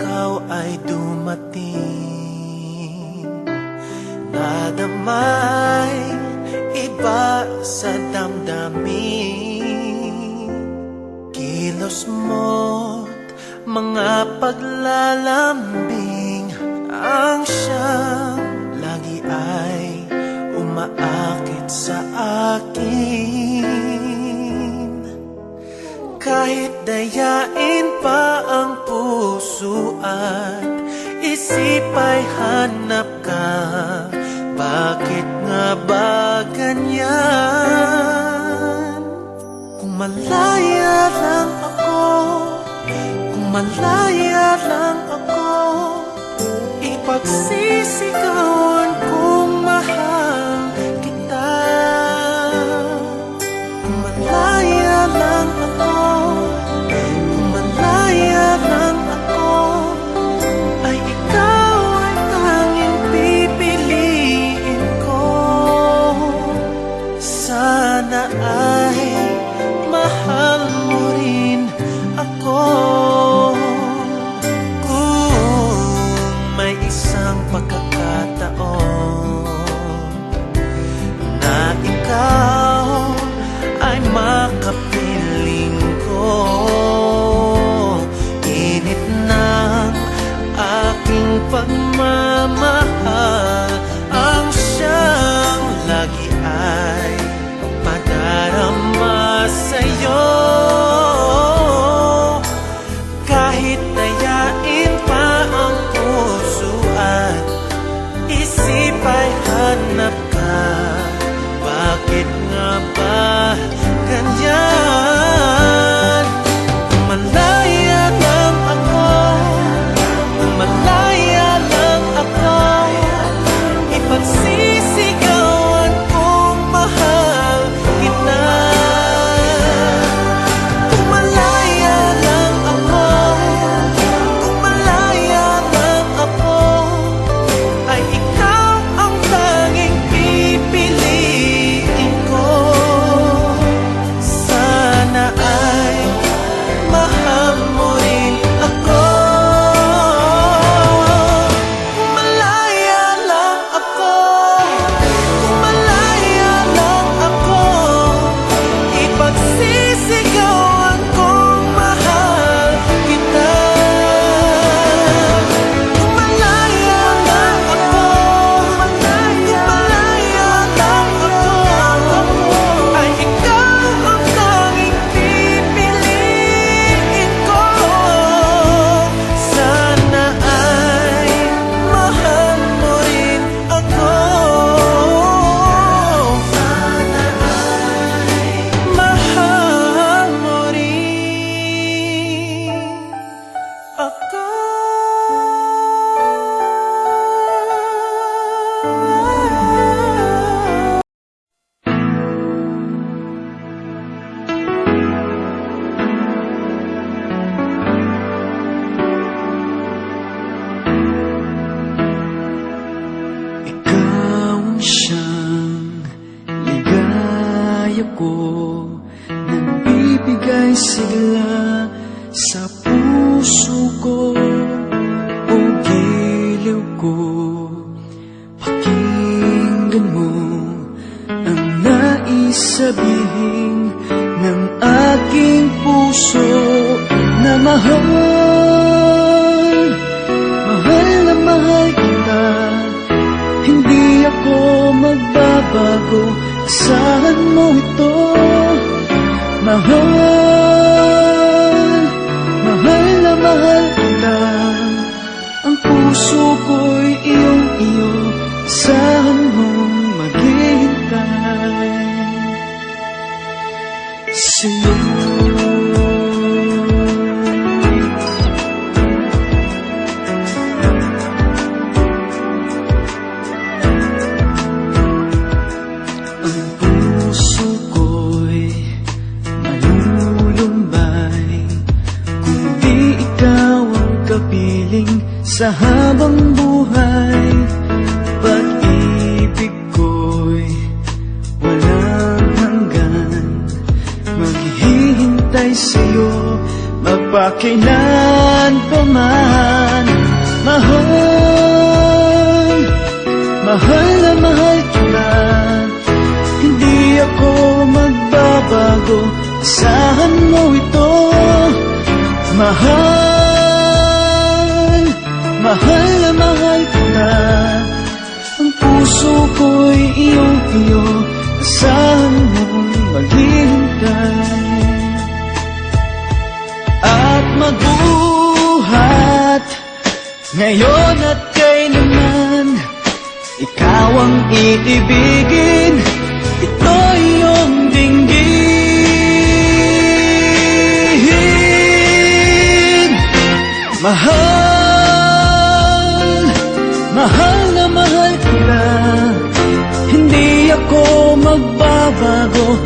ikaw ay dumating, nadamay iba sa damdamin. Kilos mo't mga paglalambing ang siyang lagi ay umaakit sa akin. Kahit dayain pa ang puso at isip ay hanap ka, bakit nga ba ganyan? Kung malaya lang ako, kung malaya lang ako, ipagsisigawan kung mahal kita. Kung malaya lang ako, kung malaya lang ako, ay ikaw ay tanging pipiliin ko. Sana ay mahal mo rin ako. Isang pagkakataon na ikaw ay makapiling ko, init ng aking pagmamahal ang siyang lagi ay padarama sa'yo. Kahit dayain pa ang puso at isip ay hanap ka, bakit nga ba ganyan? Kung malaya lang ako, kung malaya lang ako, ipagsisigawan kung mahal kita. Kung malaya lang ako, kung malaya lang ako, ay ikaw ang tanging pipiliin ko. Sana ay mahal mo rin ako. Kung malaya lang ako, kung malaya lang ako, ipagsisigawan kung mahal kita. Kung malaya lang ako, kung malaya lang ako, ay ikaw ang tanging pipiliin ko. Sana ay mahal mo rin ako. Sana ay mahal mo rin ako. Ikaw ang siyang ligaya ko, nagbibigay sigla sa puso ko. O giliw ko, pakinggan mo ang nais sabihin ng aking puso na mahal. Mahal na mahal kita, hindi ako magbabago, asahan mo ito. Mahal, mahal na mahal kita, ang puso ko'y iyong-iyo, asahan mong maghihintay sa'yo. Sa habang buhay, pag-ibig ko'y walang hanggan, maghihintay sa'yo, pa kailan pa man. Mahal, mahal na mahal kita. Hindi ako magbabago, asahan mo ito. Mahal, mahal na mahal kita. Ang puso ko'y iyong-iyo, asahan mong maghihintay. At magbuhat ngayon at kailanman, ikaw ang iibigin, ito iyong dinggin. Mahal, mahal na mahal kita. Hindi ako magbabago.